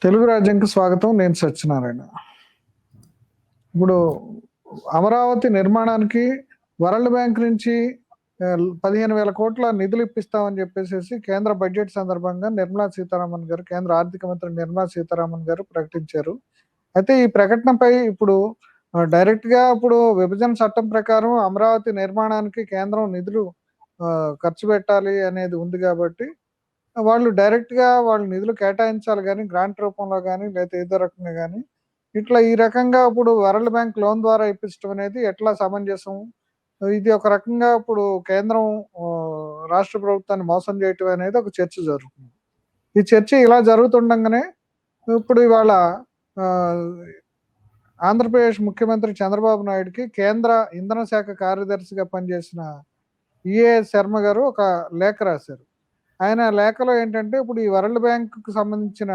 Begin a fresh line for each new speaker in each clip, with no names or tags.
తెలుగు రాజ్యంకి స్వాగతం. నేను సత్యనారాయణ. ఇప్పుడు అమరావతి నిర్మాణానికి వరల్డ్ బ్యాంక్ నుంచి 15,000 కోట్ల నిధులు ఇప్పిస్తామని చెప్పేసి కేంద్ర బడ్జెట్ సందర్భంగా నిర్మలా సీతారామన్ గారు, కేంద్ర ఆర్థిక మంత్రి నిర్మలా సీతారామన్ గారు ప్రకటించారు. అయితే ఈ ప్రకటనపై ఇప్పుడు డైరెక్ట్‌గా ఇప్పుడు విభజన చట్టం ప్రకారం అమరావతి నిర్మాణానికి కేంద్రం నిధులు ఖర్చు పెట్టాలి అనేది ఉంది కాబట్టి వాళ్ళు డైరెక్ట్‌గా వాళ్ళు నిధులు కేటాయించాలి గానీ, గ్రాంట్ రూపంలో గానీ, లేతే ఏదో రకంగా గానీ, ఇట్లా ఈ రకంగా ఇప్పుడు వరల్డ్ బ్యాంక్ లోన్ ద్వారా ఇప్పించడం అనేది ఎట్లా సమంజసం? ఇది ఒక రకంగా ఇప్పుడు కేంద్రం రాష్ట్ర ప్రభుత్వాన్ని మోసం చేయటం అనేది ఒక చర్చ జరుగుతుంది. ఈ చర్చ ఇలా జరుగుతుండంగానే ఇప్పుడు ఇవాళ ఆహ్, ఆంధ్రప్రదేశ్ ముఖ్యమంత్రి చంద్రబాబు నాయుడుకి కేంద్ర ఇంధన శాఖ కార్యదర్శిగా పనిచేసిన శర్మ గారు ఒక లేఖ రాశారు. ఆయన లేఖలో ఏంటంటే, ఇప్పుడు ఈ వరల్డ్ బ్యాంక్‌కి సంబంధించిన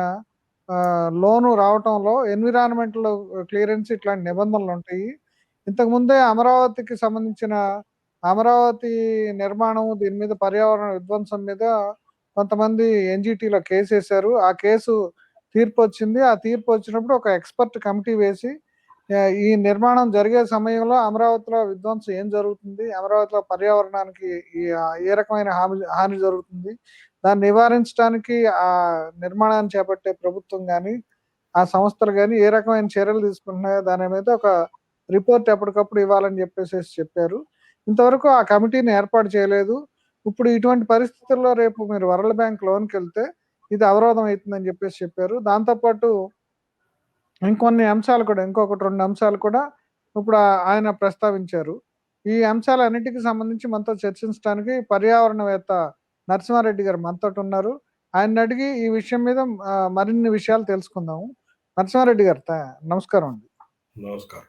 లోను రావటంలో ఎన్విరాన్మెంటల్ క్లియరెన్స్ ఇట్లాంటి నిబంధనలుంటాయి. ఇంతకుముందే అమరావతికి సంబంధించిన అమరావతి నిర్మాణం దీని మీద పర్యావరణ విధ్వంసం మీద కొంతమంది ఎన్‌జీటీలో కేసేశారు. ఆ కేసు తీర్పొచ్చింది. ఆ తీర్పొచ్చినప్పుడు ఒక ఎక్స్‌పర్ట్ కమిటీ వేసి ఈ నిర్మాణం జరిగే సమయంలో అమరావతిలో విధ్వంసం ఏం జరుగుతుంది? అమరావతిలో పర్యావరణానికి ఏ రకమైన హాని జరుగుతుంది? దాన్ని నివారించడానికి నిర్మాణాన్ని చేపట్టే ప్రభుత్వం గాని, ఆ సంస్థలు గాని ఏ రకమైన చర్యలు తీసుకుంటున్నాయో దాని మీద ఒక రిపోర్ట్ ఎప్పటికప్పుడు ఇవ్వాలని చెప్పారు. ఇంతవరకు ఆ కమిటీని ఏర్పాటు చేయలేదు. ఇప్పుడు ఇటువంటి పరిస్థితుల్లో రేపు మీరు వరల్డ్ బ్యాంక్ లోన్‌కెళ్తే ఇది అవరోధం అయితుందని చెప్పారు. దాంతో పాటు ఇంకొన్ని అంశాలు కూడా ఇంకొకటి 2 అంశాలు కూడా ఇప్పుడు ఆయన ప్రస్తావించారు. ఈ అంశాలన్నిటికి సంబంధించి మనతో చర్చించడానికి పర్యావరణవేత్త నరసింహారెడ్డి గారు మనతోటున్నారు. ఆయన్నడిగి ఈ విషయం మీద మరిన్ని విషయాలు తెలుసుకుందాము. నరసింహారెడ్డి గారు నమస్కారం అండి.
నమస్కారం.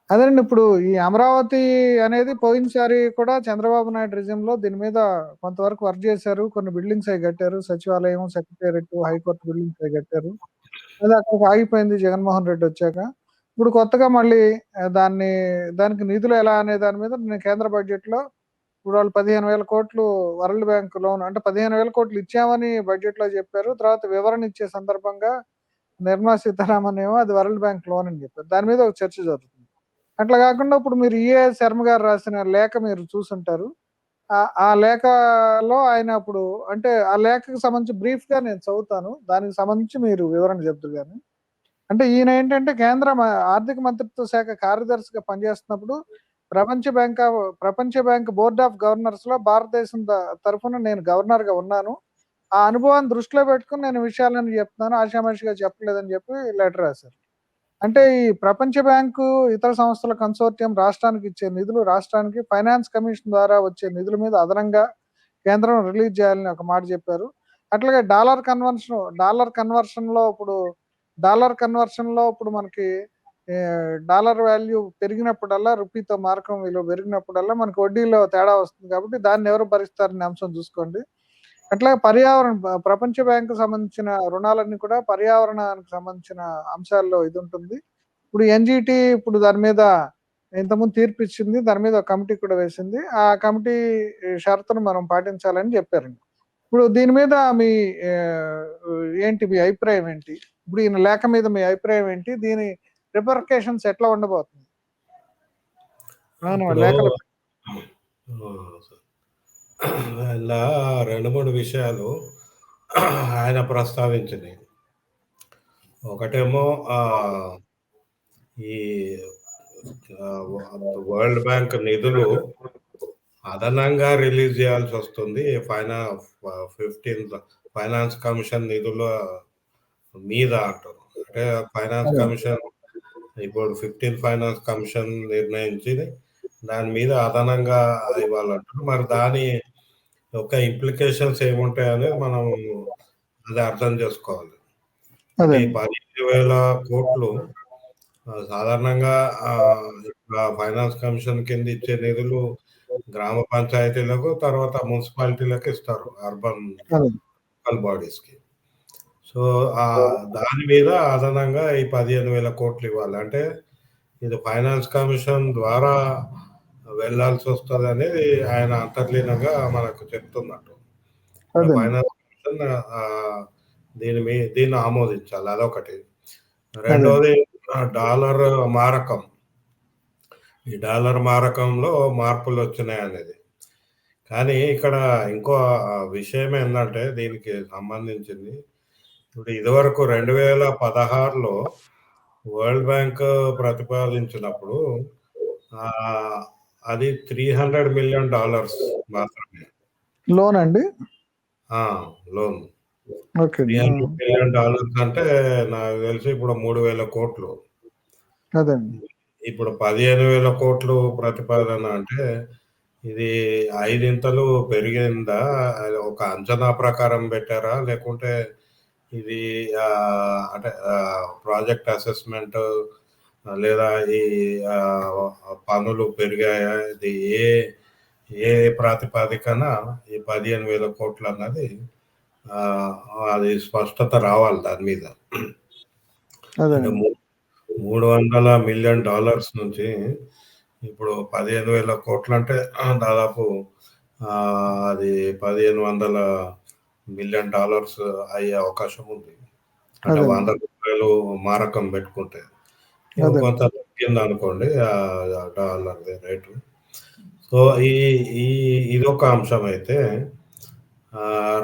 అదేనండి, ఇప్పుడు ఈ అమరావతి అనేది పోయినసారి కూడా చంద్రబాబు నాయుడు రిజిమ్‌లో దీని మీద కొంతవరకు వర్క్ చేశారు. కొన్ని బిల్డింగ్స్ అయి కట్టారు. సచివాలయం, సెక్రటేరియట్, హైకోర్టు బిల్డింగ్స్ అయి కట్టారు. అది అక్కడికి ఆగిపోయింది జగన్మోహన్ రెడ్డి వచ్చాక. ఇప్పుడు కొత్తగా మళ్ళీ దానికి నిధులు ఎలా అనే దాని మీద నేను కేంద్ర బడ్జెట్‌లో ఇప్పుడు వాళ్ళు 15,000 కోట్లు వరల్డ్ బ్యాంక్ లోన్ అంటే 15,000 కోట్లు ఇచ్చామని బడ్జెట్‌లో చెప్పారు. తర్వాత వివరణ ఇచ్చే సందర్భంగా నిర్మలా సీతారామన్ ఏమో అది వరల్డ్ బ్యాంక్ లోన్ అని చెప్పారు. దాని మీద ఒక చర్చ జరుగుతుంది. అట్లా కాకుండా ఇప్పుడు మీరు శర్మ గారు రాసిన లేఖ మీరు చూసుంటారు. ఆ లేఖలో ఆయన అప్పుడు అంటే ఆ లేఖకు సంబంధించి బ్రీఫ్‌గా నేను చదువుతాను. దానికి సంబంధించి మీరు వివరణ చెప్దురు గాని. అంటే ఈయన ఏంటంటే కేంద్ర ఆర్థిక మంత్రిత్వ శాఖ కార్యదర్శిగా పనిచేస్తున్నప్పుడు ప్రపంచ బ్యాంక్ బోర్డ్ ఆఫ్ గవర్నర్స్‌లో భారతదేశం తరఫున నేను గవర్నర్‌గా ఉన్నాను. ఆ అనుభవాన్ని దృష్టిలో పెట్టుకొని నేను విషయాలన్నీ చెప్తున్నాను. ఆషామాషిగా చెప్పలేదని చెప్పి లెటర్ రాశారు. అంటే ఈ ప్రపంచ బ్యాంకు, ఇతర సంస్థల కన్సోర్టియం రాష్ట్రానికి ఇచ్చే నిధులు, రాష్ట్రానికి ఫైనాన్స్ కమిషన్ ద్వారా వచ్చే నిధుల మీద అదనంగా కేంద్రం రిలీజ్ చేయాలని ఒక మాట చెప్పారు. అట్లాగే డాలర్ కన్వర్షన్‌లో ఇప్పుడు మనకి డాలర్ వాల్యూ పెరిగినప్పుడల్లా, రూపీతో మారకం విలువ పెరిగినప్పుడల్లా మనకు వడ్డీలో తేడా వస్తుంది కాబట్టి దాన్ని ఎవరు భరిస్తారనే అంశం చూసుకోండి. అట్లాగే ప్రపంచ బ్యాంకు సంబంధించిన రుణాలన్నీ కూడా పర్యావరణానికి సంబంధించిన అంశాల్లో ఇది ఉంటుంది. ఇప్పుడు ఎన్‌జీటీ ఇప్పుడు దాని మీద ఇంతకుముందు తీర్పు ఇచ్చింది. దాని మీద ఒక కమిటీ కూడా వేసింది. ఆ కమిటీ షరతును మనం పాటించాలని చెప్పారండి. ఇప్పుడు దీని మీద మీ మీ అభిప్రాయం ఏంటి? ఇప్పుడు ఈయన లేఖ మీద మీ అభిప్రాయం ఏంటి? దీని రిపర్కషన్స్ ఎట్లా ఉండబోతుంది?
లేఖలో ఇలా 2, 3 విషయాలు ఆయన ప్రస్తావించినాయి. ఒకటేమో ఈ వరల్డ్ బ్యాంక్ నిధులు అదనంగా రిలీజ్ చేయాల్సి వస్తుంది 15th ఫైనాన్స్ కమిషన్ నిధుల మీద అంటారు. అంటే ఫైనాన్స్ కమిషన్ ఇప్పుడు 15th ఫైనాన్స్ కమిషన్ నిర్ణయించి దాని మీద అదనంగా ఇవ్వాలంటారు. మరి దాని యొక్క ఇంప్లికేషన్స్ ఏముంటాయని మనం అది అర్థం చేసుకోవాలి. 15,000 కోట్లు సాధారణంగా ఫైనాన్స్ కమిషన్ కింద ఇచ్చే నిధులు గ్రామ పంచాయతీలకు, తర్వాత మున్సిపాలిటీలకు ఇస్తారు, అర్బన్ లోకల్ బాడీస్‌కి. సో దాని మీద అదనంగా ఈ 15,000 కోట్లు ఇవ్వాలి. అంటే ఇది ఫైనాన్స్ కమిషన్ ద్వారా వెళ్లాల్సి వస్తుంది అనేది ఆయన అంతర్లీనంగా మనకు చెప్తున్నట్టు. ఫైనాన్స్ కమిషన్ దీన్ని ఆమోదించాలి. అదొకటి.
అదే.
రెండోది డాలర్ మారకం. ఈ డాలర్ మారకంలో మార్పులొచ్చినాయనేది. కానీ ఇక్కడ ఇంకో విషయం ఏందంటే దీనికి సంబంధించింది. ఇప్పుడు ఇదివరకు 2016లో వరల్డ్ బ్యాంక్ ప్రతిపాదించినప్పుడు ఆహ్, అది $300 మిలియన్ మాత్రమే.
లోన్ అండి?
ఆ! లోన్.
ఓకే అండి.
$300 మిలియన్ అంటే నాకు తెలిసి ఇప్పుడు 3,000,00,00,000.
అదే అండి.
ఇప్పుడు 15,000,00,00,000 ప్రతిపాదన అంటే ఇది ఐదింతలు పెరిగిందా? అది ఒక అంచనా ప్రకారం పెట్టారా? లేకుంటే ఇది అంటే ప్రాజెక్ట్ అసెస్‌మెంట్ లేదా ఈ పనులు పెరిగాయా? ఇది ఏ ఏ ప్రాతిపదికన ఈ 15,000,00,00,000 అన్నది ఆహ్, అది స్పష్టత రావాలి దాని మీద.
అదే
అంటే
అండి.
$300 మిలియన్ నుంచి ఇప్పుడు 15,000,00,00,000 అంటే దాదాపు అది $1,500 మిలియన్ అయ్యే అవకాశం ఉంది. అంటే
అదే అండి.
రూ. 100 మారకం పెట్టుకుంటే.
అదే అండి.
కొంత తగ్గిందనుకోండి డాలర్‌ది రేటు. సో, ఈ ఈ ఇదొక అంశమైతే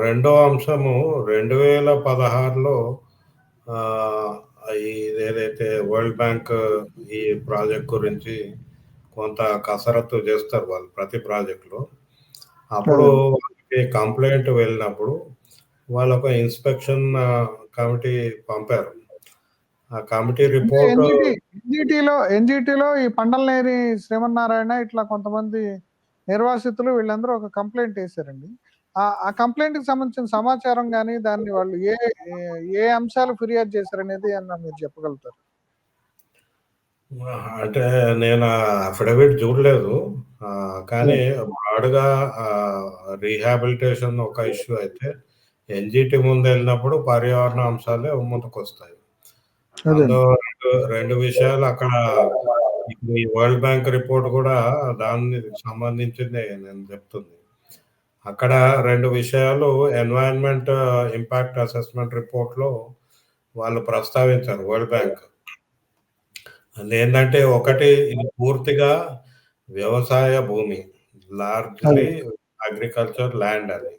రెండో అంశము 2016లో ఆహ్, ఇదేదైతే వరల్డ్ బ్యాంక్ ఈ ప్రాజెక్ట్ గురించి కొంత కసరత్తు చేస్తారు వాళ్ళు ప్రతి ప్రాజెక్ట్‌లో. అప్పుడు
అదే.
వాళ్ళకి కంప్లెయింట్ వెళ్ళినప్పుడు వాళ్ళొక ఇన్స్‌పెక్షన్ కమిటీ పంపారు. ఆ కమిటీ
అంటే
రిపోర్ట్
ఎన్‌జీటీలో ఈ పండలనేని శ్రీమన్నారాయణ ఇట్లా కొంతమంది నిర్వాసితులు వీళ్ళందరూ ఒక కంప్లెయింట్ ఎసారండి. ఆ కంప్లెయింట్‌కి సంబంధించిన సమాచారం గాని, దాన్ని వాళ్ళు ఏ ఏ అంశాలు ఫిర్యాదు చేశారనేది ఏమన్నా మీరు చెప్పగలుగుతారా?
అంటే నేను అఫిడవిట్ చూడలేదు. కానీ
అదే.
బ్రాడ్‌గా రీహాబిలిటేషన్ ఒక ఇష్యూ అయితే, ఎన్‌జీటీ ముందెళ్ళినప్పుడు పర్యావరణ అంశాలే ముందుకొస్తాయి.
అదే
అందులో
అండి.
2 విషయాలు అక్కడ ఇప్పుడు ఈ వరల్డ్ బ్యాంక్ రిపోర్ట్ గూడా దానికి సంబంధించిందే నేను చెప్తుంది. అక్కడ 2 విషయాలు ఎన్వైర్న్‌మెంట్ ఇంపాక్ట్ అసెస్‌మెంట్ రిపోర్ట్‌లో వాళ్ళు ప్రస్తావించారు వరల్డ్ బ్యాంక్. అదేంటంటే ఒకటి ఇది పూర్తిగా వ్యవసాయ భూమి.
అదే.
లార్జ్‌లీ అగ్రికల్చర్ ల్యాండ్ అది.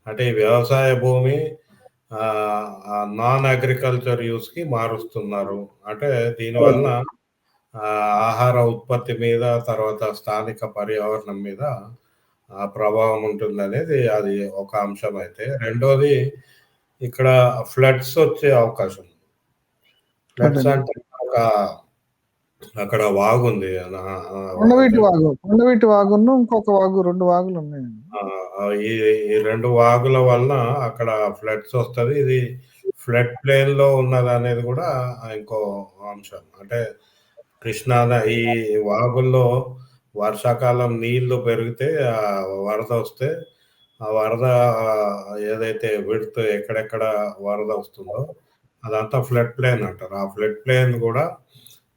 అంటే ఈ వ్యవసాయ భూమి నాన్ అగ్రికల్చర్ యూజ్‌కి మారుస్తున్నారు. అంటే
అదే.
దీనివలన ఆహార ఉత్పత్తి మీద, తర్వాత స్థానిక పర్యావరణం మీద ప్రభావం ఉంటుందనేది అది ఒక అంశమైతే, రెండోది ఇక్కడ ఫ్లడ్స్ వచ్చే అవకాశం. ఫ్లడ్స్
అదేండి.
అంటే ఒక అక్కడ వాగుంది.
కొండవీటి వాగును, ఇంకొక వాగు 2 వాగులున్నాయండి.
ఈ ఈ 2 వాగుల వలన అక్కడ ఫ్లడ్స్ వస్తది. ఇది ఫ్లడ్ ప్లేన్‌లో ఉన్నదనేది గూడా ఇంకో అంశం. అంటే ఈ వాగుల్లో వర్షాకాలం నీళ్లు పెరిగితే వరదొస్తే, ఆ వరద ఏదైతే విడ్త్ ఎక్కడెక్కడ వరద వస్తుందో అదంతా ఫ్లడ్ ప్లేన్ అంటారు. ఆ ఫ్లడ్ ప్లేన్ గూడా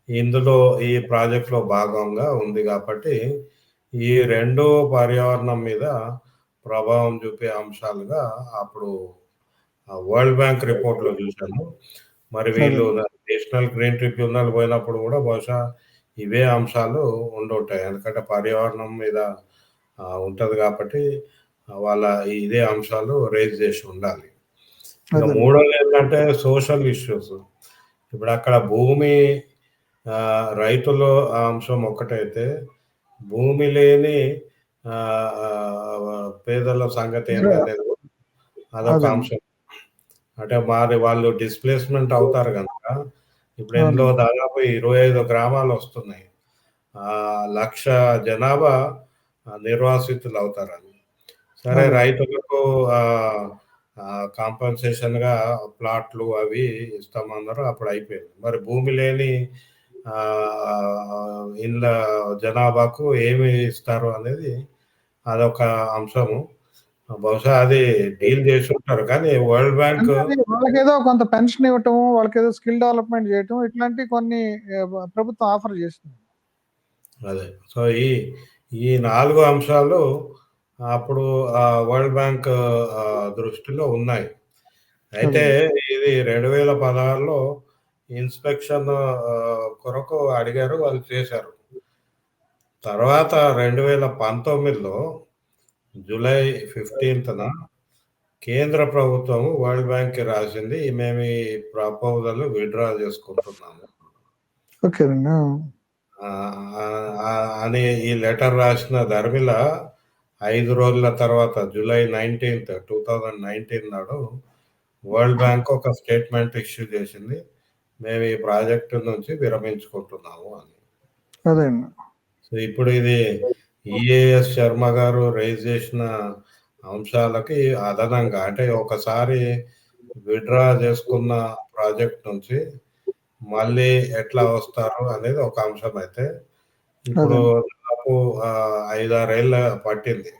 ఇందులో ఈ ప్రాజెక్ట్‌లో భాగంగా ఉంది గాబట్టి, ఈ 2 పర్యావరణం మీద ప్రభావం చూపే అంశాలుగా అప్పుడు వరల్డ్ బ్యాంక్ రిపోర్ట్‌లో చూశాను. మరి వీళ్ళు
అదేండి.
నేషనల్ గ్రీన్ ట్రిబ్యునల్ పోయినప్పుడు గూడా బహుశా ఇవే అంశాలు ఉండుంటాయి. ఎందుకంటే పర్యావరణం మీద ఉంటది గాబట్టి వాళ్ళ ఇదే అంశాలు రైజ్ జేసి ఉండాలి. ఇక
అదేండి.
మూడోదేంటంటే సోషల్ ఇష్యూస్. ఇప్పుడక్కడ భూమి రైతుల అంశం ఒక్కటైతే, భూమి లేని పేదల
మీరు
సంగతేందనేది అదొక
అదేండి.
అంశం. అంటే మరి వాళ్ళు డిస్‌ప్లేస్‌మెంట్ అవుతారు గనక, ఇప్పుడు ఇందులో
అవునండి.
దాదాపు 25 గ్రామాలొస్తున్నాయి. 1,00,000 జనాభా నిర్వాసితులవుతారని. సరే
అదేండి.
రైతులకు ఆహ్, కాంపెన్సేషన్‌గా ప్లాట్లు అవి ఇస్తామన్నారు. అప్పుడు అయిపోయింది. మరి భూమి లేని ఇండ్ల జనాభాకు ఏమి ఇస్తారు అనేది అదొక అంశము. బహుశా అది డీల్ జేసుంటారు. కానీ వరల్డ్ బ్యాంక్
అంటే అది వాళ్ళకేదో కొంత పెన్షన్ ఇవ్వటము, వాళ్ళకేదో స్కిల్ డెవలప్‌మెంట్ జేయటం ఇట్లాంటివి కొన్ని ప్రభుత్వం ఆఫర్ జేస్తుంది.
అదే. సో, ఈ 4 అంశాలు అప్పుడు వరల్డ్ బ్యాంక్ దృష్టిలో ఉన్నాయి. అయితే
అదే.
ఇది 2016లో ఇన్స్‌పెక్షన్ కొరకు అడిగారు. వాళ్ళు చేశారు. తర్వాత 2019లో జూలై 15న కేంద్ర ప్రభుత్వం వరల్డ్ బ్యాంక్‌కి రాసింది. మేము ఈ ప్రపోజల్ విత్‌డ్రా చేసుకుంటున్నాము.
ఓకేనండి.
అని ఈ లెటర్ రాసిన ధర్మిల 5 రోజుల తర్వాత జూలై 19థ్ 2019 నాడు వరల్డ్ బ్యాంక్ ఒక స్టేట్మెంట్ ఇష్యూ చేసింది. మేము ఈ ప్రాజెక్ట్ నుంచి విరమించుకుంటున్నాము అని.
అదే అండి.
సో, ఇప్పుడు ఇది ఈఏఎస్ శర్మ గారు రైజ్ చేసిన అంశాలకి అదనంగా అంటే ఒకసారి విత్‌డ్రా చేసుకున్న ప్రాజెక్ట్ నుంచి మళ్ళీ ఎట్లా వస్తారు అనేది ఒక అంశం అయితే, ఇప్పుడు
అదే.
దాదాపు 5, 6 ఏళ్ల పట్టింది.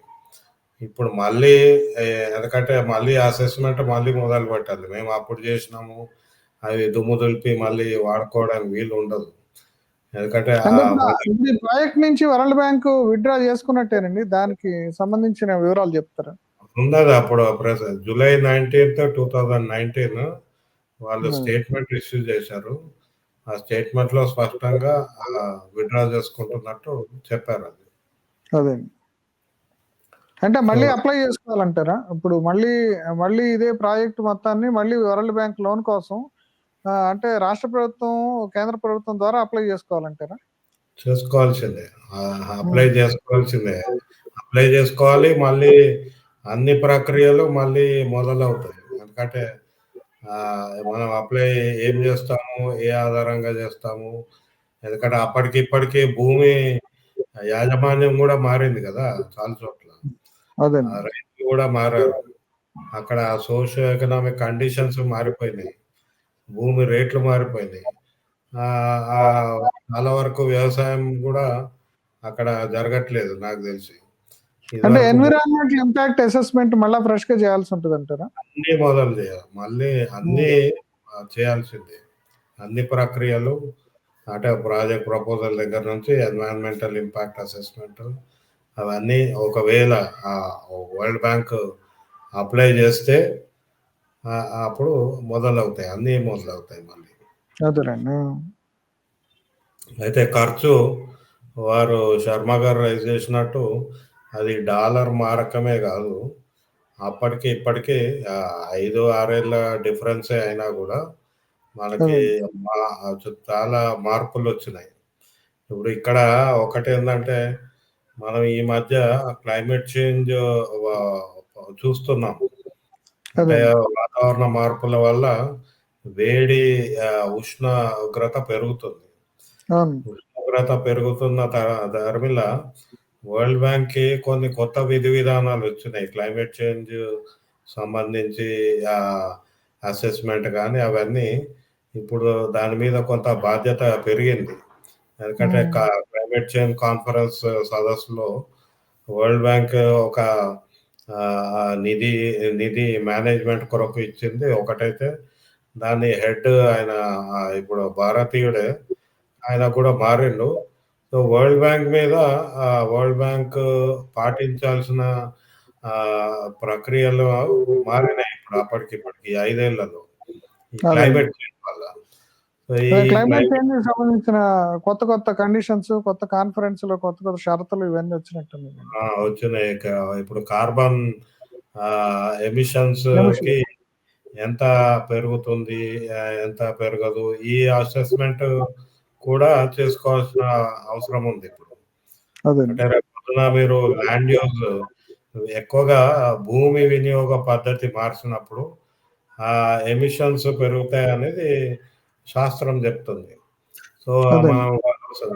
ఇప్పుడు మళ్ళీ ఎందుకంటే మళ్ళీ అసెస్‌మెంట్ మళ్ళీ మొదలుపెట్టాలి. మేము అప్పుడు చేసినాము. అవి దుమ్ము దులిపి మళ్ళీ వాడుకోవడానికి వీలుండదు. ఎందుకంటే
అంటే ఇప్పుడు ఈ ప్రాజెక్ట్ నుంచి వరల్డ్ బ్యాంక్ విత్‌డ్రా చేసుకున్నట్టేనండి. దానికి సంబంధించిన వివరాలు చెప్తారా?
ఉన్నది అప్పుడు జూలై 19థ్ 2019 వాళ్ళు
హ్మ్.
స్టేట్మెంట్ ఇష్యూ చేశారు. ఆ స్టేట్మెంట్‌లో స్పష్టంగా విత్‌డ్రా చేసుకుంటున్నట్టు చెప్పారది.
అదే. అంటే
సో,
మళ్ళీ అప్లై చేసుకోవాలంటారా? ఇప్పుడు మళ్ళీ ఇదే ప్రాజెక్ట్ మొత్తాన్ని మళ్ళీ వరల్డ్ బ్యాంక్ లోన్ కోసం అంటే రాష్ట్ర ప్రభుత్వం, కేంద్ర ప్రభుత్వం ద్వారా అప్లై చేసుకోవాలంటారా?
చేసుకోవాల్సిందే. అప్లై
హ్మ్.
చేసుకోవాల్సిందే. అప్లై చేసుకోవాలి. మళ్ళీ అన్ని ప్రక్రియలు మళ్ళీ మొదలవుతాయి. ఎందుకంటే మనం అప్లై ఏం చేస్తాము? ఏ ఆధారంగా చేస్తాము? ఎందుకంటే అప్పటికి ఇప్పటికి భూమి యాజమాన్యం గూడా మారింది గదా! చాలా చోట్ల.
అదేండి.
రైతులు గూడా మారారు. అక్కడ సోషియో ఎకనామిక్ కండిషన్స్ మారిపోయినాయి. భూమి రేట్లు మారిపోయినాయి. చాలా వరకు వ్యవసాయం గూడా అక్కడ జరగట్లేదు నాకు దెలిసి.
అంటే
ఇదివరకు
ఎన్విరాన్మెంటల్ ఇంపాక్ట్ అసెస్‌మెంట్ మళ్ళా ఫ్రెష్‌గా చేయాల్సి ఉంటదంటారా?
అన్నీ మొదలు జేయాలి. మళ్ళీ అన్నీ
హ్మ్.
చేయాల్సిందే. అన్ని ప్రక్రియలు అంటే ప్రాజెక్ట్ ప్రపోజల్ దగ్గర నుంచి ఎన్విరాన్మెంటల్ ఇంపాక్ట్ అసెస్‌మెంట్ అవన్నీ ఒకవేళ వరల్డ్ బ్యాంక్ అప్లై జేస్తే అప్పుడు మొదలవుతాయి. అన్నీ మొదలవుతాయి మళ్ళీ.
అదేలెండి.
అయితే ఖర్చు వారు శర్మ గారు రైజ్ చేసినట్టు అది డాలర్ మారకమే గాదు. అప్పటికి ఇప్పటికి 5, 6 ఏళ్ల డిఫరెన్సే అయినా గూడా మనకి
అదేండి.
మా చాలా మార్పులొచ్చినాయి. ఇప్పుడు ఇక్కడ ఒకటేందంటే, మనం ఈ మధ్య క్లైమేట్ చేంజ్ వ చూస్తున్నాం. అంటే
అదేండి.
వాతావరణ మార్పుల వల్ల వేడి ఉష్ణోగ్రత పెరుగుతుంది.
అవును.
ఉష్ణోగ్రత పెరుగుతున్న దరిమిలా వరల్డ్ బ్యాంక్‌కి కొన్ని కొత్త విధి విధానాలొచ్చినాయి. క్లైమేట్ చేంజ్ సంబంధించి అసెస్‌మెంట్ గాని అవన్నీ ఇప్పుడు దాని మీద కొంత బాధ్యత పెరిగింది. ఎందుకంటే
హ్మ్.
క్లైమేట్ చేంజ్ కాన్ఫరెన్స్ సదస్సులో వరల్డ్ బ్యాంక్ ఒక నిధి నిధి మేనేజ్‌మెంట్ కొరకు ఇచ్చింది ఒకటైతే, దాన్ని హెడ్ ఆయన ఇప్పుడు భారతీయుడే. ఆయన కూడా మారిండు. సో, వరల్డ్ బ్యాంక్ మీద వరల్డ్ బ్యాంక్ పాటించాల్సిన ప్రక్రియలు మారినాయి ఇప్పుడు అప్పటికిప్పటికి ఈ 5 ఏళ్లలో. ఈ
అదేండి.
క్లైమేట్ చేంజ్ వల్ల. సో, ఈ
అదే క్లైమేట్
క్లైమేట్
చేంజ్‌కి సంబంధించిన కొత్త కండిషన్స్, కొత్త కాన్ఫరెన్స్‌లు, కొత్త షరతులు ఇవన్నీ వచ్చినట్టున్నాయి.
వచ్చినాయి. ఇప్పుడు కార్బన్
ఎమిషన్.
ఎమిషన్స్‌కి ఎంత పెరుగుతుంది? ఎంత పెరగదు? ఈ అసెస్‌మెంట్ కూడా చేసుకోవాల్సిన అవసరం ఉంది ఇప్పుడు.
అదేండి.
అంటే రేపొద్దున మీరు ల్యాండ్ యూజ్ ఎక్కువగా భూమి వినియోగ పద్ధతి మార్చినప్పుడు ఎమిషన్స్ పెరుగుతాయనేది శాస్త్రం జెప్తుంది. సో,
అదేండి.
మనం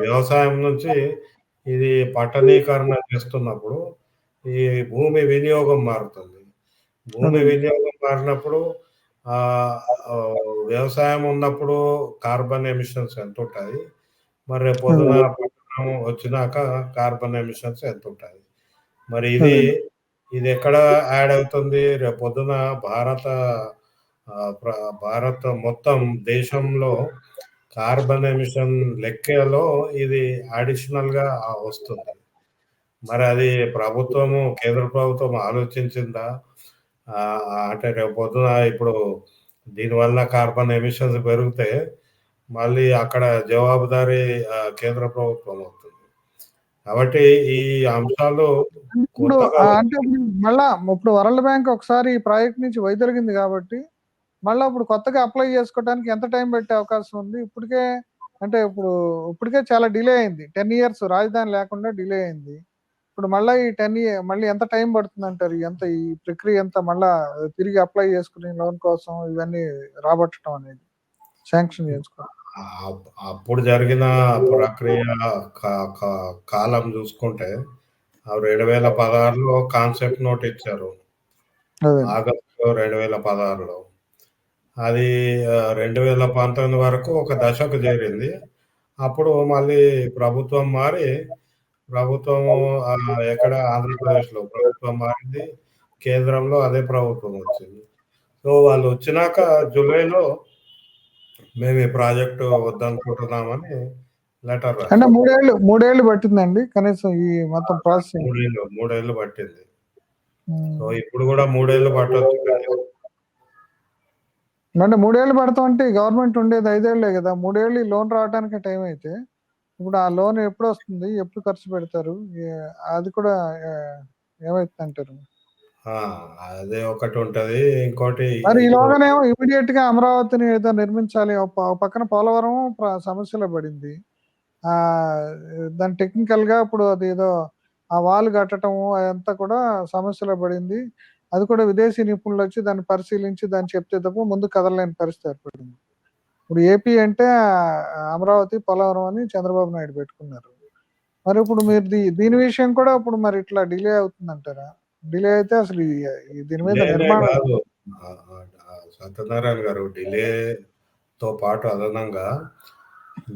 వ్యవసాయం నుంచి ఇది పట్టణీకరణ చేస్తున్నప్పుడు ఈ భూమి వినియోగం మారుతుంది. భూమి
అదేండి.
వినియోగం మారినప్పుడు ఆహ్, వ్యవసాయం ఉన్నప్పుడు కార్బన్ ఎమిషన్స్ ఎంతుంటాయి? మరి రేపొద్దున
అదే.
పట్టణం వచ్చినాక కార్బన్ ఎమిషన్స్ ఎంతుంటాయి? మరి
అదేండి.
ఇదెక్కడ యాడ్ అవుతుంది? రేపొద్దున భారత ఆహ్, ప్ర భారత మొత్తం దేశంలో కార్బన్ ఎమిషన్ లెక్కలో ఇది అడిషనల్‌గా వస్తుంది. మరి అది కేంద్ర ప్రభుత్వం ఆలోచించిందా? అంటే రేపు పొద్దున ఇప్పుడు దీనివల్ల కార్బన్ ఎమిషన్స్ పెరిగితే మళ్ళీ అక్కడ జవాబుదారీ కేంద్ర ప్రభుత్వం అవుతుంది. కాబట్టి ఈ అంశాలు
ఇప్పుడు
కొత్తగా
అంటే మళ్ళా ఇప్పుడు వరల్డ్ బ్యాంక్ ఒకసారి ఈ ప్రాజెక్ట్ నుంచి వైదొలిగింది కాబట్టి మళ్ళా ఇప్పుడు కొత్తగా అప్లై చేసుకోవడానికి ఎంత టైం పట్టే అవకాశం ఉంది? అంటే ఇప్పటికే చాలా డిలే అయింది. 10 ఇయర్స్ రాజధాని లేకుండా డిలే అయింది. ఇప్పుడు మళ్ళా ఈ 10 మళ్ళీ ఎంత టైం పడుతుందంటారు? ఈ ప్రక్రియ ఎంత మళ్ళా తిరిగి అప్లై చేసుకుని లోన్ కోసం ఇవన్నీ రాబట్టడం అనేది శాంక్షన్ చేసుకోవడం.
అప్పుడు జరిగిన ప్రక్రియ కాలం చూసుకుంటే 2016లో కాన్సెప్ట్ నోట్ ఇచ్చారు.
అదే.
ఆగస్టు 2016లో. అది 2019 వరకు ఒక దశకు చేరింది. అప్పుడు మళ్ళీ ప్రభుత్వం మారి ఎక్కడ ఆంధ్రప్రదేశ్‌లో ప్రభుత్వం మారింది. కేంద్రంలో అదే ప్రభుత్వం వచ్చింది. సో, వాళ్ళు వచ్చినాక జులైలో మేము ఈ ప్రాజెక్టు వద్దనుకుంటున్నామని లెటర్
అంటే
రాసాం.
3 ఏళ్ళు పట్టిందండి కనీసం ఈ మొత్తం ప్రాసెసింగ్.
3 ఏళ్ళు పట్టింది. సో,
హ్మ్.
ఇప్పుడు గూడా 3 ఏళ్ళు పట్టొచ్చు కానీ
అంటే 3 ఏళ్ళు పడతామంటే గవర్నమెంట్ ఉండేది 5 ఏళ్లే కదా! 3 ఏళ్ళు ఈ లోన్ రావడానికి టైం అయితే, ఇప్పుడు ఆ లోన్ ఎప్పుడొస్తుంది? ఎప్పుడు ఖర్చు పెడతారు? అది కూడా ఏమైతుందంటారు?
ఆ! అదే ఒకటుంటది. ఇంకోటి
మరి
ఇప్పుడు
ఈలోగానేమో ఇమ్మీడియేట్‌గా అమరావతిని ఏదో నిర్మించాలి. ఓ పక్కన పోలవరం సమస్యలో పడింది. ఆహ్, దాని టెక్నికల్‌గా ఇప్పుడు అదేదో ఆ వాల్ కట్టటము అదంతా కూడా సమస్యలో పడింది. అది కూడా విదేశీ నిపుణులొచ్చి దాన్ని పరిశీలించి దాన్ని చెప్తే తప్ప ముందుకు కదలలేని పరిస్థితి ఏర్పడింది. ఇప్పుడు ఏపీ అంటే అమరావతి, పోలవరం అని చంద్రబాబు నాయుడు పెట్టుకున్నారు. మరి ఇప్పుడు మీరు దీని విషయం కూడా ఇప్పుడు మరి ఇట్లా డిలే అవుతుందంటారా? డిలే అయితే అసలు దీని మీద
డిలేనే
నిర్మాణం
గాదు. సత్యనారాయణ గారు డిలేతో పాటు అదనంగా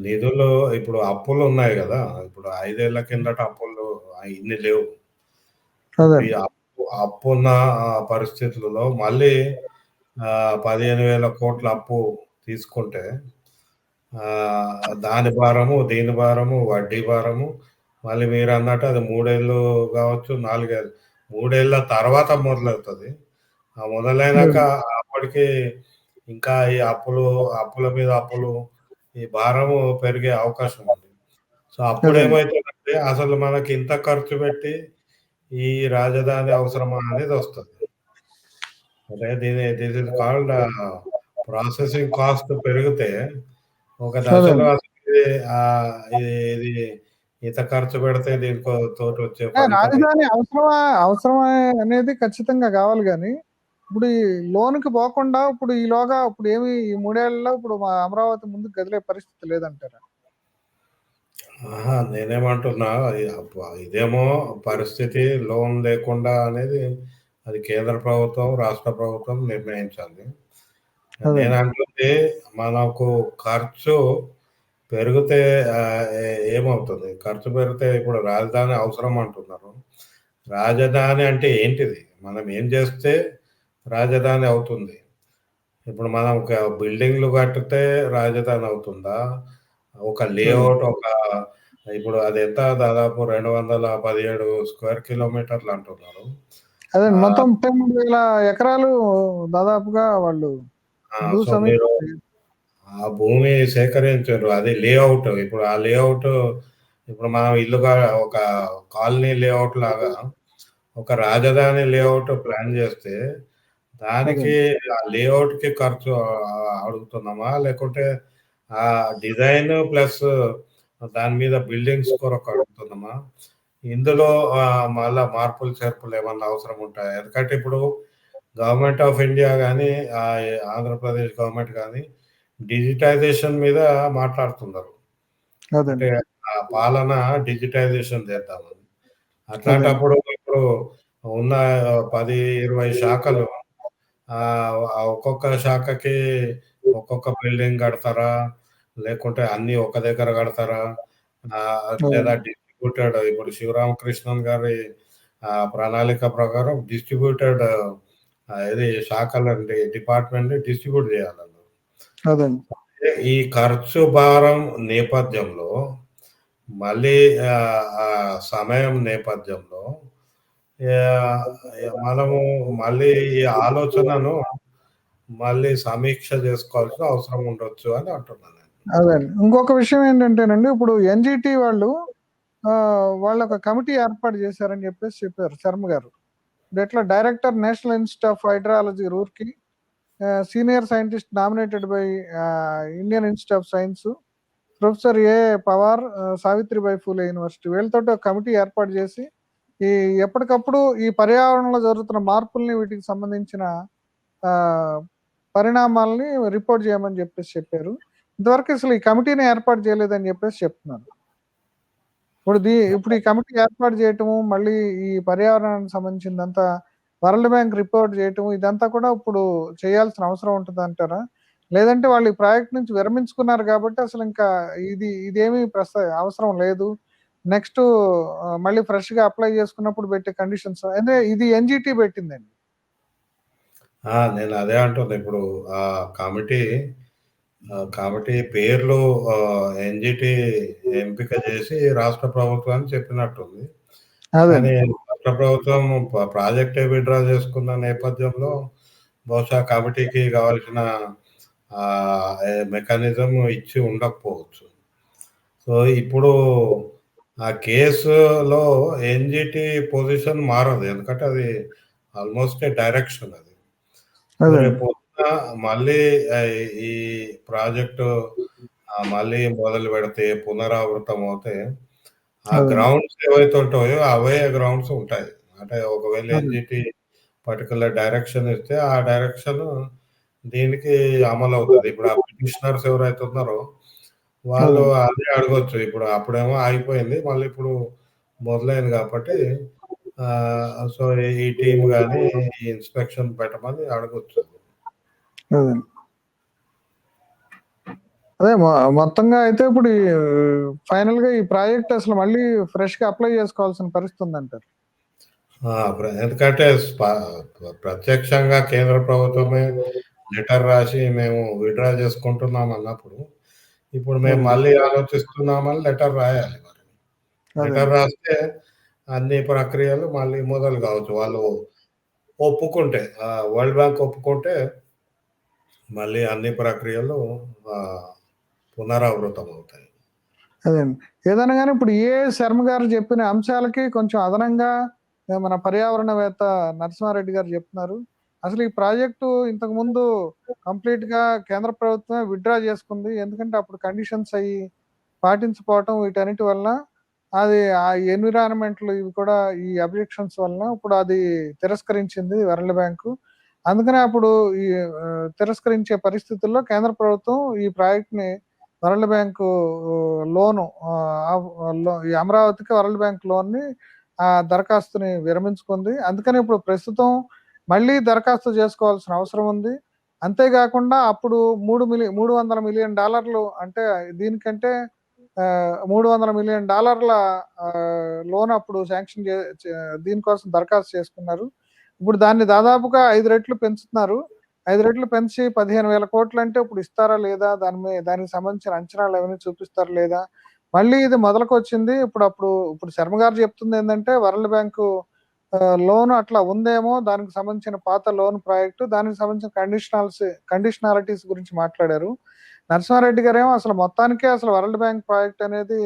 నిధులు ఇప్పుడు అప్పులున్నాయి గదా! ఇప్పుడు 5 ఏళ్ల కిందట అప్పులు ఇన్ని లేవు. ఇప్పుడు ఈ
అదండి.
అప్పున్న పరిస్థితులలో మళ్ళీ 15,000 కోట్ల అప్పు తీసుకుంటే దాని భారము, దీని భారము, వడ్డీ భారము, మళ్ళీ మీరన్నట్టు అది 3 ఏళ్ళు గావచ్చు, 4 ఏళ్ళు 3 ఏళ్ల తర్వాత మొదలవుతది. మొదలైనాక
హ్మ్.
అప్పటికి ఇంకా ఈ అప్పుల మీద అప్పులు, ఈ భారము పెరిగే అవకాశం ఉంది. సో,
అదండి.
అప్పుడేమైతదంటే అసలు మనకి ఇంత ఖర్చు పెట్టి ఈ రాజధాని అవసరమా అనేదొస్తది. అంటే this is called processing cost పెరిగితే ఒక దశలో
అదండి.
అసలు ఇది ఇంత ఖర్చు పెడితే తోటొచ్చే ఫలితం
రాజధాని అవసరమా అనేది ఖచ్చితంగా గావాలి గానీ, ఇప్పుడు ఈ లోన్‌కి పోకుండా ఇప్పుడు ఈలోగా ఇప్పుడు ఏమి ఈ 3 ఏళ్లలో ఇప్పుడు మా అమరావతి ముందుకు కదిలే పరిస్థితి లేదంటారా?
అహా! నేనేమంటున్నా ఇదేమో పరిస్థితి లోన్ లేకుండా అనేది అది కేంద్ర ప్రభుత్వం, రాష్ట్ర ప్రభుత్వం నిర్ణయించాలి.
అదండి.
నేనంటుంది మనకు ఖర్చు పెరిగితే ఏమవుతుంది? ఖర్చు పెరిగితే ఇప్పుడు రాజధాని అవసరం అంటున్నారు. రాజధాని అంటే ఏంటిది? మనం ఏం చేస్తే రాజధాని అవుతుంది? ఇప్పుడు మనం ఒక బిల్డింగ్‌లు కట్టితే రాజధాని అవుతుందా? ఒక
అదండి.
లేఔట్ ఇప్పుడు అదెంత దాదాపు 217 స్క్వేర్ కిలోమీటర్లు అంటున్నారు.
అదండి.
ఆహ్,
మొత్తం 33,000 ఎకరాలు దాదాపుగా వాళ్ళు భూ
సో, మీరు
సమీకరణ.
ఆ భూమి సేకరించారు. అది లేఔట్. ఇప్పుడు ఆ లేఔట్ ఇప్పుడు మనం ఒక కాలనీ లేఔట్ లాగా ఒక రాజధాని లేఔట్ ప్లాన్ చేస్తే, దానికి
అదండి.
ఆ లేఔట్‌కి ఖర్చు అడుగుతున్నామా? లేకుంటే డిజైన్ ప్లస్ దాని మీద బిల్డింగ్స్ కొరకు అడుగుతున్నామా? ఇందులో మళ్ళా మార్పులు, చేర్పులు ఏమన్నా అవసరం ఉంటాయా? ఎందుకంటే ఇప్పుడు గవర్నమెంట్ ఆఫ్ ఇండియా గాని, ఆంధ్రప్రదేశ్ గవర్నమెంట్ గాని డిజిటైజేషన్ మీద మాట్లాడుతున్నారు. అంటే
అదండి.
పాలన డిజిటైజేషన్ చేద్దామని.
అదండి.
అట్లాంటప్పుడు ఇప్పుడు ఉన్న 10, 20 శాఖలు ఒక్కొక్క శాఖకి ఒక్కొక్క బిల్డింగ్ కడతారా? లేకుంటే అన్నీ ఒక దగ్గర కడతారా? లేదా
అదండి.
ఇప్పుడు శివరామకృష్ణన్ గారి ప్రణాళిక ప్రకారం డిస్ట్రిబ్యూటెడ్ ఇది శాఖలండి డిపార్ట్‌మెంట్‌ని డిస్ట్రిబ్యూట్ చేయాలన్నారు.
అదండి.
ఈ ఖర్చు భారం నేపథ్యంలో మళ్ళీ సమయం నేపథ్యంలో యాహ్! మనము మళ్ళీ ఈ ఆలోచనను మళ్ళీ సమీక్ష జేసుకోవాల్సిన అవసరం ఉండొచ్చు అని అంటున్నాను నేను.
అదండి. ఇంకొక విషయం ఏంటంటేనండి, ఇప్పుడు ఎన్‌జీటీ వాళ్ళు వాళ్ళొక కమిటీ ఏర్పాటు చేశారని చెప్పారు శర్మ గారు. ఇట్లా director National Institute of Hydrology Roorkee, senior scientist nominated by Indian Institute of Science, professor A. Pawar, Savitribai Phule University వీళ్ళతోటి ఒక కమిటీ ఏర్పాటు చేసి ఈ ఎప్పటికప్పుడు ఈ పర్యావరణంలో జరుగుతున్న మార్పుల్ని వీటికి సంబంధించిన పరిణామాలని రిపోర్ట్ చేయమని చెప్పారు. ఇంతవరకు అసలు ఈ కమిటీని ఏర్పాటు చేయలేదని చెప్తున్నారు. ఇప్పుడు ఈ కమిటీ ఏర్పాటు చేయటము, మళ్ళీ ఈ పర్యావరణానికి సంబంధించిందంతా వరల్డ్ బ్యాంక్ రిపోర్ట్ చేయటం, ఇదంతా కూడా ఇప్పుడు చేయాల్సిన అవసరం ఉంటుందంటారా? లేదంటే వాళ్ళు ఈ ప్రాజెక్ట్ నుంచి విరమించుకున్నారు కాబట్టి అసలు ఇంకా ఇదేమీ అవసరం లేదు. నెక్స్ట్ మళ్ళీ ఫ్రెష్‌గా అప్లై చేసుకున్నప్పుడు పెట్టే కండిషన్స్ అంటే ఇది ఎన్‌జీటీ పెట్టిందండి.
నేను అదే అంటున్నా. ఇప్పుడు ఆ కమిటీ కమిటీ పేర్లు ఎన్‌జీటీ ఎంపిక చేసి రాష్ట్ర ప్రభుత్వానికి చెప్పినట్టుంది. కానీ
అదండి.
రాష్ట్ర ప్రభుత్వం ప్రాజెక్టే విత్‌డ్రా చేసుకున్న నేపథ్యంలో బహుశా కమిటీకి కావాల్సిన మెకానిజం ఇచ్చి ఉండకపోవచ్చు. సో, ఇప్పుడు ఆ కేసులో ఎన్‌జీటీ పొజిషన్ మారదు. ఎందుకంటే అది ఆల్‌మోస్ట్ ఏ డైరెక్షన్ అది. సో,
అదండి.
రేపు పొద్దున మళ్ళీ ఈ ప్రాజెక్టు మళ్ళీ మొదలుపెడితే పునరావృతం అవుతే ఆ
అదండి.
గ్రౌండ్స్ ఏవైతే ఉంటాయో అవే గ్రౌండ్స్ ఉంటాయి. అంటే ఒకవేళ
అదండి.
ఎన్‌జీటీ పర్టిక్యులర్ డైరెక్షన్ ఇస్తే ఆ డైరెక్షన్ దీనికి అమలవుతది. ఇప్పుడు ఆ పిటిషనర్స్ ఎవరైతే ఉన్నారో వాళ్ళు
అదండి.
అదే అడగొచ్చు. ఇప్పుడు అప్పుడేమో ఆగిపోయింది. మళ్ళీ ఇప్పుడు మొదలైంది కాబట్టి సో, ఈ టీమ్ గాని ఈ ఇన్స్‌పెక్షన్ పెట్టమని అడగొచ్చు.
అదండి. అదే మొత్తంగా అయితే ఇప్పుడు ఫైనల్‌గా ఈ ప్రాజెక్ట్ అసలు మళ్ళీ ఫ్రెష్‌గా అప్లై చేసుకోవాల్సిన పరిస్థితి ఉందంటారు.
ఎందుకంటే ప్రత్యక్షంగా కేంద్ర ప్రభుత్వమే లెటర్ రాసి మేము విత్‌డ్రా చేసుకుంటున్నాం అన్నప్పుడు, ఇప్పుడు మేము
అదండి.
మళ్ళీ ఆలోచిస్తున్నామని లెటర్ రాయాలి మరి. లెటర్
అదండి.
రాస్తే అన్ని ప్రక్రియలు మళ్ళీ మొదలు కావచ్చు. వాళ్ళు ఒప్పుకుంటే వరల్డ్ బ్యాంక్ ఒప్పుకుంటే మళ్ళీ అన్ని ప్రక్రియలు ఆహ్, పునరావృతమవుతాయి.
అదండి. ఏదైనా గాని ఇప్పుడు శర్మ గారు చెప్పిన అంశాలకి కొంచెం అదనంగా మన పర్యావరణవేత్త నరసింహారెడ్డి గారు చెప్తున్నారు. అసలు ఈ ప్రాజెక్టు ఇంతకుముందు కంప్లీట్‌గా కేంద్ర ప్రభుత్వమే విత్‌డ్రా చేసుకుంది. ఎందుకంటే అప్పుడు కండిషన్స్ పాటించకపోవటం వీటన్నిటి వలన అది ఆ ఎన్విరాన్మెంటల్ ఇవి కూడా ఈ అబ్జెక్షన్స్ వలన ఇప్పుడు అది తిరస్కరించింది వరల్డ్ బ్యాంకు. అందుకనే అప్పుడు ఈ తిరస్కరించే పరిస్థితుల్లో కేంద్ర ప్రభుత్వం ఈ ప్రాజెక్ట్‌ని వరల్డ్ బ్యాంకు లోను ఈ అమరావతికి వరల్డ్ బ్యాంక్ లోన్‌ని దరఖాస్తుని విరమించుకుంది. అందుకని ఇప్పుడు ప్రస్తుతం మళ్ళీ దరఖాస్తు చేసుకోవాల్సిన అవసరం ఉంది. అంతేగాకుండా అప్పుడు $300,000,000 అంటే దీనికంటే $300,000,000 లోన్ అప్పుడు శాంక్షన్ చే చే దీనికోసం దరఖాస్తు చేసుకున్నారు. ఇప్పుడు దాన్ని దాదాపుగా 5 రెట్లు పెంచుతున్నారు. 5 రెట్లు పెంచి 15,000,00,00,000 అంటే ఇప్పుడు ఇస్తారా లేదా? దానికి సంబంధించిన అంచనాలు అవన్నీ చూపిస్తారా లేదా? మళ్ళీ ఇది మొదలుకొచ్చింది. ఇప్పుడు శర్మ గారు చెప్తుందేందంటే వరల్డ్ బ్యాంకు లోన్ అట్లా ఉందేమో, దానికి సంబంధించిన పాత లోన్ ప్రాజెక్ట్, దానికి సంబంధించిన కండిషనాలిటీస్ గురించి మాట్లాడారు. నరసింహారెడ్డి గారేమో అసలు మొత్తానికే అసలు వరల్డ్ బ్యాంక్ ప్రాజెక్ట్ అనేది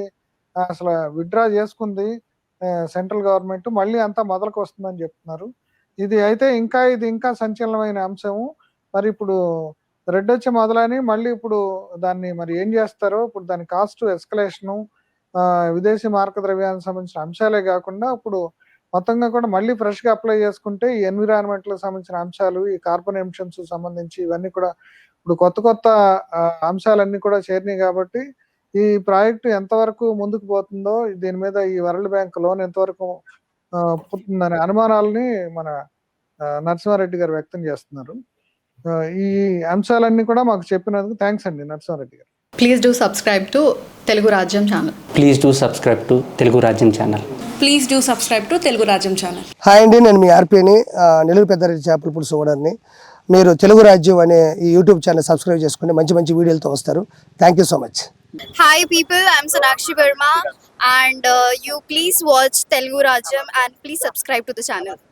అసలు విత్‌డ్రా చేసుకుంది సెంట్రల్ గవర్నమెంట్. మళ్ళీ అంతా మొదలుకొస్తుందని చెప్తున్నారు. ఇది ఇంకా సంచలనమైన అంశము. మరి ఇప్పుడు రెడ్డొచ్చి మొదలని మళ్ళీ ఇప్పుడు దాన్ని మరి ఏం జేస్తారో, ఇప్పుడు దాని కాస్ట్ ఎస్కలేషను, విదేశీ మారక ద్రవ్యానికి సంబంధించిన అంశాలే గాకుండా, ఇప్పుడు మొత్తంగా కూడా మళ్ళీ ఫ్రెష్‌గా అప్లై చేసుకుంటే, ఈ ఎన్విరాన్మెంట్‌కి సంబంధించిన అంశాలు, ఈ కార్బన్ ఎమిషన్స్ సంబంధించి ఇవన్నీ కూడా ఇప్పుడు కొత్త అంశాలన్నీ కూడా చేరినాయి గాబట్టి, ఈ ప్రాజెక్ట్ ఎంతవరకు ముందుకు పోతుందో, దీని మీద ఈ వరల్డ్ బ్యాంక్ లోన్ ఎంతవరకు పుడుతుందనే అనుమానాల్ని మన నరసింహారెడ్డి గారు వ్యక్తం చేస్తున్నారు. ఈ అంశాలన్నీ కూడా మాకు చెప్పినందుకు థాంక్స్ అండి నరసింహారెడ్డి గారు.
Please do subscribe to Telugu Rajyam channel.
Please do subscribe to Telugu Rajyam channel.
Please do subscribe to Telugu Rajyam channel.
Hi అండి, నేను మీ ఆర్పీని నెల్లూరు పెద్దారెడ్డి చేపల పులుసు ఓనర్ని.
మీరు తెలుగు రాజ్యం అనే ఈ యూట్యూబ్ ఛానల్ సబ్స్క్రైబ్ చేసుకుని మంచి మంచి వీడియోలతో వస్తారు. Thank you so much.
Hi people, I'm Sonakshi Verma and you please watch Telugu Rajyam and please subscribe to the channel.